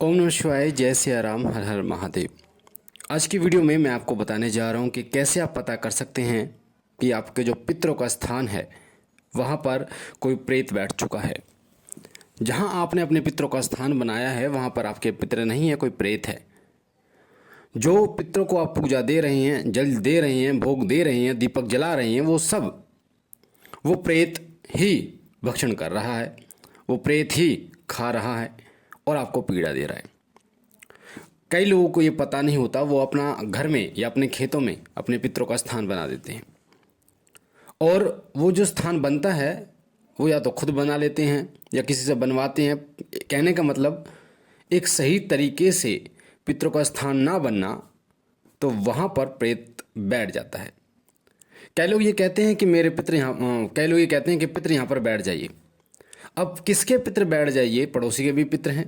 ओम नमः शिवाय, जय सिया राम, हर हर महादेव। आज की वीडियो में मैं आपको बताने जा रहा हूँ कि कैसे आप पता कर सकते हैं कि आपके जो पितरों का स्थान है वहाँ पर कोई प्रेत बैठ चुका है। जहाँ आपने अपने पितरों का स्थान बनाया है वहाँ पर आपके पितर नहीं है, कोई प्रेत है। जो पितरों को आप पूजा दे रहे हैं, जल दे रहे हैं, भोग दे रहे हैं, दीपक जला रहे हैं, वो प्रेत ही भक्षण कर रहा है, वो प्रेत ही खा रहा है और आपको पीड़ा दे रहा है। कई लोगों को ये पता नहीं होता, वो अपना घर में या अपने खेतों में अपने पितरों का स्थान बना देते हैं और वो जो स्थान बनता है वो या तो खुद बना लेते हैं या किसी से बनवाते हैं। कहने का मतलब एक सही तरीके से पितरों का स्थान ना बनना तो वहाँ पर प्रेत बैठ जाता है। कई लोग ये कहते हैं कि मेरे पितर कई लोग ये कहते हैं कि पितर यहाँ पर बैठ जाइए। अब किसके पितर बैठ जाइए? पड़ोसी के भी पितर हैं।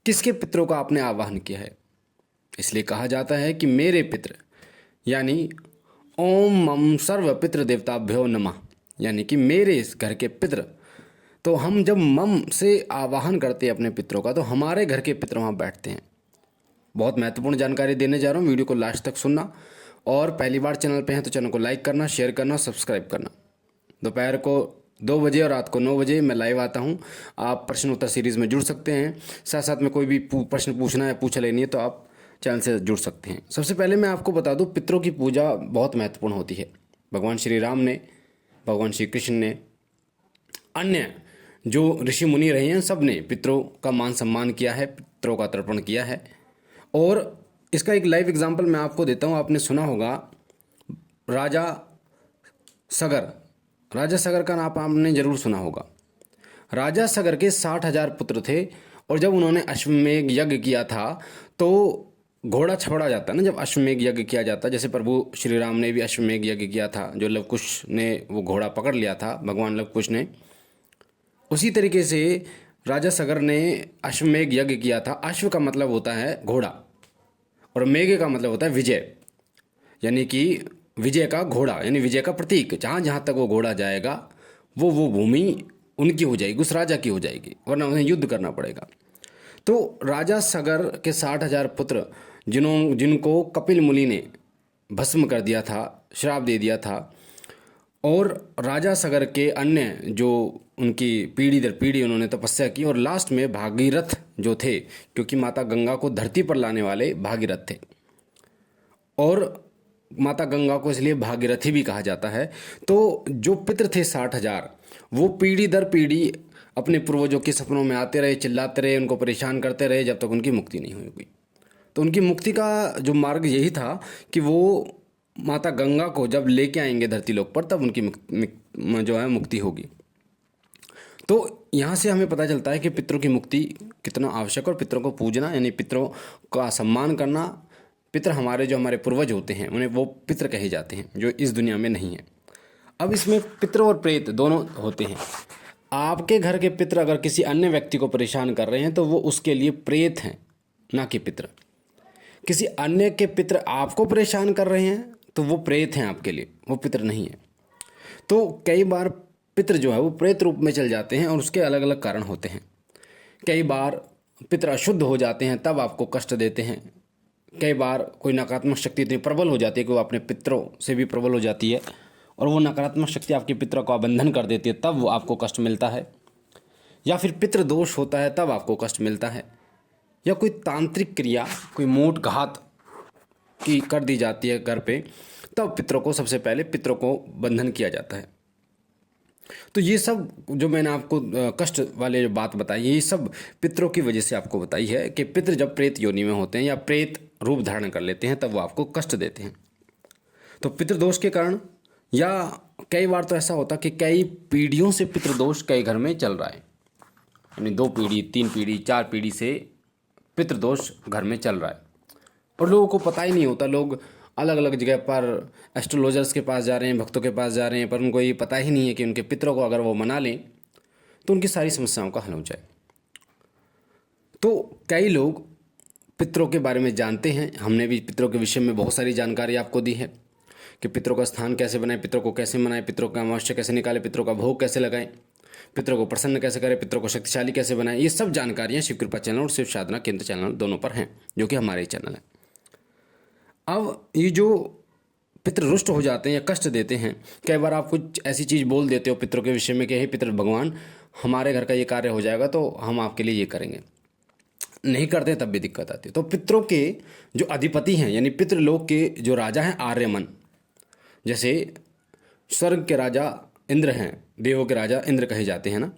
किसके पितरों का आपने आवाहन किया है? इसलिए कहा जाता है कि मेरे पितर, यानी ओम मम सर्व पितृ देवताभ्यो नमः, यानी कि मेरे इस घर के पितर। तो हम जब मम से आवाहन करते हैं अपने पितरों का तो हमारे घर के पितर वहाँ बैठते हैं। बहुत महत्वपूर्ण जानकारी देने जा रहा हूँ, वीडियो को लास्ट तक सुनना। और पहली बार चैनल पे हैं तो चैनल को लाइक करना, शेयर करना, सब्सक्राइब करना। दोपहर को 2 बजे और रात को 9 बजे मैं लाइव आता हूँ। आप प्रश्न उत्तर सीरीज़ में जुड़ सकते हैं। साथ साथ में कोई भी प्रश्न पूछना है, पूछ लेनी है तो आप चैनल से जुड़ सकते हैं। सबसे पहले मैं आपको बता दूँ, पितरों की पूजा बहुत महत्वपूर्ण होती है। भगवान श्री राम ने, भगवान श्री कृष्ण ने, अन्य जो ऋषि मुनि रहे हैं, सब ने पितरों का मान सम्मान किया है, पितरों का तर्पण किया है। और इसका एक लाइव एग्जाम्पल मैं आपको देता हूँ। आपने सुना होगा राजा सगर। राजा सगर का नाम आपने जरूर सुना होगा। राजा सगर के 60,000 पुत्र थे और जब उन्होंने अश्वमेध यज्ञ किया था तो घोड़ा छोड़ा जाता है ना, जब अश्वमेध यज्ञ किया जाता, जैसे प्रभु श्री राम ने भी अश्वमेध यज्ञ किया था, जो लवकुश ने वो घोड़ा पकड़ लिया था, भगवान लवकुश ने, उसी तरीके से राजा सगर ने अश्वमेध यज्ञ किया था। अश्व का मतलब होता है घोड़ा और मेघ का मतलब होता है विजय, यानी कि विजय का घोड़ा, यानी विजय का प्रतीक। जहाँ जहाँ तक वो घोड़ा जाएगा वो भूमि उनकी हो जाएगी, उस राजा की हो जाएगी, वरना उन्हें युद्ध करना पड़ेगा। तो राजा सगर के 60,000 पुत्र जिनको कपिल मुनि ने भस्म कर दिया था, श्राप दे दिया था, और राजा सगर के अन्य जो उनकी पीढ़ी दर पीढ़ी उन्होंने तपस्या की, और लास्ट में भागीरथ जो थे, क्योंकि माता गंगा को धरती पर लाने वाले भागीरथ थे और माता गंगा को इसलिए भागीरथी भी कहा जाता है। तो जो पितर थे 60,000, वो पीढ़ी दर पीढ़ी अपने पूर्वजों के सपनों में आते रहे, चिल्लाते रहे, उनको परेशान करते रहे जब तक उनकी मुक्ति नहीं हुई। तो उनकी मुक्ति का जो मार्ग यही था कि वो माता गंगा को जब लेके आएंगे धरती लोक पर, तब उनकी जो है मुक्ति होगी। तो यहाँ से हमें पता चलता है कि पितरों की मुक्ति कितना आवश्यक, और पितरों को पूजना यानी पितरों का सम्मान करना। पितर जो हमारे पूर्वज होते हैं उन्हें वो पितर कहे जाते हैं, जो इस दुनिया में नहीं है। अब इसमें पितर और प्रेत दोनों होते हैं। आपके घर के पितर अगर किसी अन्य व्यक्ति को परेशान कर रहे हैं तो वो उसके लिए प्रेत हैं, ना कि पितर। किसी अन्य के पितर आपको परेशान कर रहे हैं तो वो प्रेत हैं आपके लिए, वो पितर नहीं है। तो कई बार पितर जो है वो प्रेत रूप में चल जाते हैं और उसके अलग अलग कारण होते हैं। कई बार पितर अशुद्ध हो जाते हैं, तब आपको कष्ट देते हैं। कई बार कोई नकारात्मक शक्ति इतनी प्रबल हो जाती है कि वो अपने पितरों से भी प्रबल हो जाती है और वो नकारात्मक शक्ति आपके पितरों का बंधन कर देती है, तब वो आपको कष्ट मिलता है। या फिर पितृ दोष होता है, तब आपको कष्ट मिलता है। या कोई तांत्रिक क्रिया, कोई मोट घात की कर दी जाती है घर पे, तब पितरों को सबसे पहले पितरों को बंधन किया जाता है। तो ये सब जो मैंने आपको कष्ट वाले जो बात बताई, ये सब पितरों की वजह से आपको बताई है कि पितर जब प्रेत योनि में होते हैं या प्रेत रूप धारण कर लेते हैं तब वो आपको कष्ट देते हैं। तो पितृदोष के कारण, या कई बार तो ऐसा होता कि कई पीढ़ियों से पितृदोष कई घर में चल रहा है, यानी 2 पीढ़ी, 3 पीढ़ी, 4 पीढ़ी से पितृदोष घर में चल रहा है और लोगों को पता ही नहीं होता। लोग अलग अलग जगह पर एस्ट्रोलॉजर्स के पास जा रहे हैं, भक्तों के पास जा रहे हैं, पर उनको ये पता ही नहीं है कि उनके पितरों को अगर वो मना लें तो उनकी सारी समस्याओं का हल हो जाए। तो कई लोग पितरों के बारे में जानते हैं। हमने भी पितरों के विषय में बहुत सारी जानकारी आपको दी है कि पितरों का स्थान कैसे बनाएं, पितरों को कैसे मनाएं, पितरों का अमावस्या कैसे निकालें, पितरों का भोग कैसे लगाएं। पितरों को प्रसन्न कैसे करें, पितरों को शक्तिशाली कैसे बनाएं, ये सब जानकारियाँ शिव कृपा चैनल और शिव साधना केंद्र चैनल दोनों पर हैं, जो कि हमारे ही चैनल है। अब ये जो पितृ रुष्ट हो जाते हैं या कष्ट देते हैं, कई बार आप कुछ ऐसी चीज़ बोल देते हो पितरों के विषय में कि हे पितृ भगवान, हमारे घर का ये कार्य हो जाएगा तो हम आपके लिए ये करेंगे, नहीं करते तब भी दिक्कत आती है। तो पितरों के जो अधिपति हैं यानी पितृलोक के जो राजा हैं आर्यमन, जैसे स्वर्ग के राजा इंद्र हैं, देवों के राजा इंद्र कहे जाते हैं ना,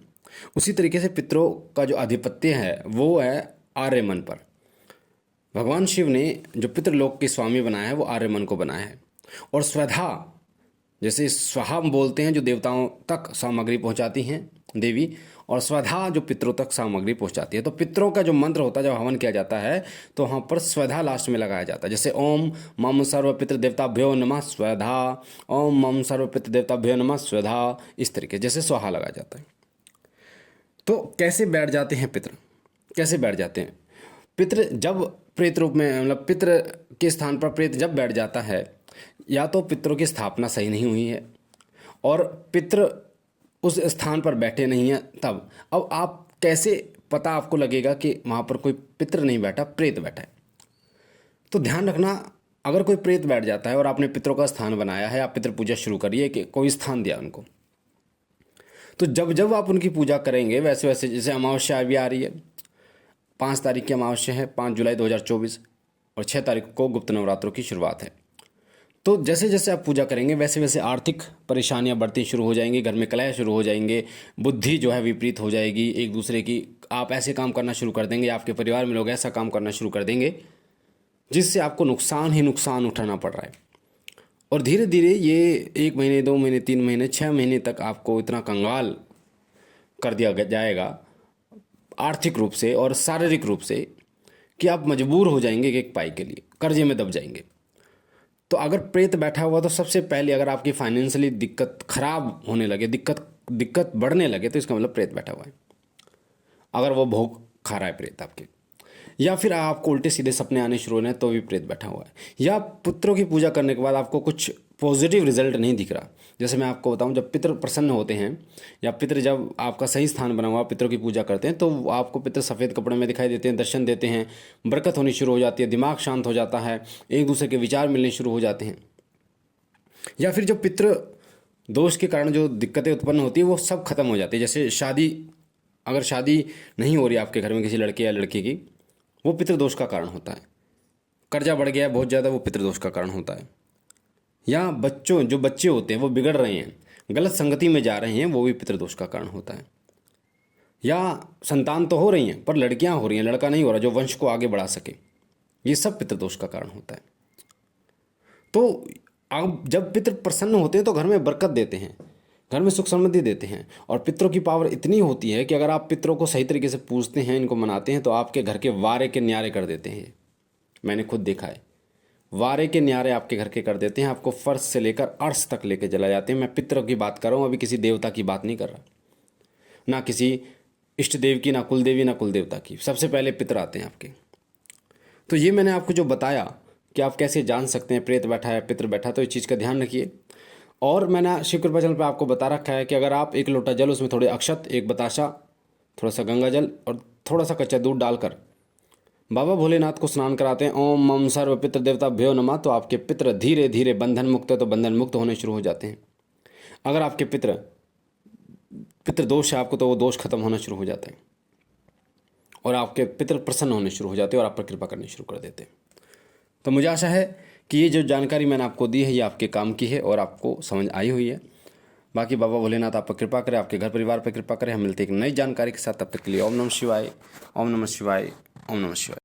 उसी तरीके से पितरों का जो आधिपत्य है वो है आर्यमन पर। भगवान शिव ने जो पितृलोक के स्वामी बनाया है वो आर्यमन को बनाया है। और स्वधा, जैसे स्वाहा बोलते हैं जो देवताओं तक सामग्री पहुंचाती हैं देवी, और स्वधा जो पितरों तक सामग्री पहुंचाती है। तो पितरों का जो मंत्र होता है जब हवन किया जाता है तो वहाँ पर स्वधा लास्ट में लगाया जाता है, जैसे ओम मम सर्व पितृ देवताभ्यो नमः स्वधा, ओम मम सर्व पितृ देवताभ्यो नमः स्वधा, इस तरीके जैसे स्वाहा लगाया जाता है। तो कैसे बैठ जाते हैं पितृ, कैसे बैठ जाते हैं पितृ? जब प्रेत रूप में, मतलब पितृ के स्थान पर प्रेत जब बैठ जाता है, या तो पितरों की स्थापना सही नहीं हुई है और पितृ उस स्थान पर बैठे नहीं हैं तब। अब आप कैसे पता आपको लगेगा कि वहाँ पर कोई पितृ नहीं बैठा, प्रेत बैठा है? तो ध्यान रखना, अगर कोई प्रेत बैठ जाता है और आपने पितरों का स्थान बनाया है, आप पितृ पूजा शुरू करिए कि कोई स्थान दिया उनको, तो जब जब आप उनकी पूजा करेंगे वैसे वैसे, जैसे अमावस्या अभी आ रही है, 5 तारीख की अमावस्या है, 5 जुलाई 2024, और 6 तारीख को गुप्त नवरात्रों की शुरुआत है। तो जैसे जैसे आप पूजा करेंगे वैसे वैसे आर्थिक परेशानियां बढ़ती शुरू हो जाएंगी, घर में कलह शुरू हो जाएंगे, बुद्धि जो है विपरीत हो जाएगी एक दूसरे की, आप ऐसे काम करना शुरू कर देंगे, आपके परिवार में लोग ऐसा काम करना शुरू कर देंगे जिससे आपको नुकसान ही नुकसान उठाना पड़ रहा है। और धीरे धीरे ये 1 महीने, 2 महीने, 3 महीने, 6 महीने तक आपको इतना कंगाल कर दिया जाएगा आर्थिक रूप से और शारीरिक रूप से कि आप मजबूर हो जाएंगे एक पाई के लिए, कर्जे में दब जाएंगे। तो अगर प्रेत बैठा हुआ तो सबसे पहले अगर आपकी फाइनेंशियली दिक्कत खराब होने लगे, दिक्कत बढ़ने लगे, तो इसका मतलब प्रेत बैठा हुआ है। अगर वो भोग खा रहा है प्रेत आपके, या फिर आपको उल्टे सीधे सपने आने शुरू होने तो भी प्रेत बैठा हुआ है, या पुत्रों की पूजा करने के बाद आपको कुछ पॉजिटिव रिजल्ट नहीं दिख रहा। जैसे मैं आपको बताऊं, जब पितृ प्रसन्न होते हैं या पितृ जब आपका सही स्थान बना हुआ पितरों की पूजा करते हैं तो आपको पितृ सफ़ेद कपड़े में दिखाई देते हैं, दर्शन देते हैं, बरकत होनी शुरू हो जाती है, दिमाग शांत हो जाता है, एक दूसरे के विचार मिलने शुरू हो जाते हैं। या फिर जो पितृ दोष के कारण जो दिक्कतें उत्पन्न होती है वो सब खत्म हो जाती है। जैसे शादी, अगर शादी नहीं हो रही आपके घर में किसी लड़के या लड़की की, वो पितृदोष का कारण होता है। कर्जा बढ़ गया है बहुत ज़्यादा, वो पितृदोष का कारण होता है। या जो बच्चे होते हैं वो बिगड़ रहे हैं, गलत संगति में जा रहे हैं, वो भी पितृदोष का कारण होता है। या संतान तो हो रही हैं पर लड़कियां हो रही हैं, लड़का नहीं हो रहा जो वंश को आगे बढ़ा सके, ये सब पितृदोष का कारण होता है। तो अब जब पितृ प्रसन्न होते हैं तो घर में बरकत देते हैं, घर में सुख समृद्धि देते हैं। और पितरों की पावर इतनी होती है कि अगर आप पितरों को सही तरीके से पूजते हैं, इनको मनाते हैं, तो आपके घर के वारे के न्यारे कर देते हैं। मैंने खुद देखा है, वारे के न्यारे आपके घर के कर देते हैं, आपको फर्श से लेकर अर्श तक लेके चला जाते हैं। मैं पितरों की बात कर रहा हूँ, अभी किसी देवता की बात नहीं कर रहा, ना किसी इष्ट देव की, ना कुल देवी, ना कुल देवता की। सबसे पहले पितर आते हैं आपके। तो ये मैंने आपको जो बताया कि आप कैसे जान सकते हैं प्रेत बैठा है, पितर बैठा, तो इस चीज़ का ध्यान रखिए। और मैंने शिव कृपा चैनल पर आपको बता रखा है कि अगर आप 1 लोटा जल, उसमें थोड़े अक्षत, 1 बताशा, थोड़ा सा गंगा जल और थोड़ा सा कच्चा दूध डालकर बाबा भोलेनाथ को स्नान कराते हैं, ओम मम सर्व पितृ देवता भ्यो नमः, तो आपके पितृ धीरे धीरे बंधन मुक्त है तो बंधन मुक्त होने शुरू हो जाते हैं। अगर आपके पितृ दोष है आपको, तो वो दोष खत्म होना शुरू हो जाता है और आपके पितृ प्रसन्न होने शुरू हो जाते हैं और आप पर कृपा करनी शुरू कर देते हैं। तो मुझे आशा है कि ये जो जानकारी मैंने आपको दी है ये आपके काम की है और आपको समझ आई हुई है। बाकी बाबा भोलेनाथ आप पर कृपा करें, आपके घर परिवार पर कृपा करें। हम मिलते हैं एक नई जानकारी के साथ, तब तक के लिए ओम नमः शिवाय, ओम नमः शिवाय, ओम नमः शिवाय।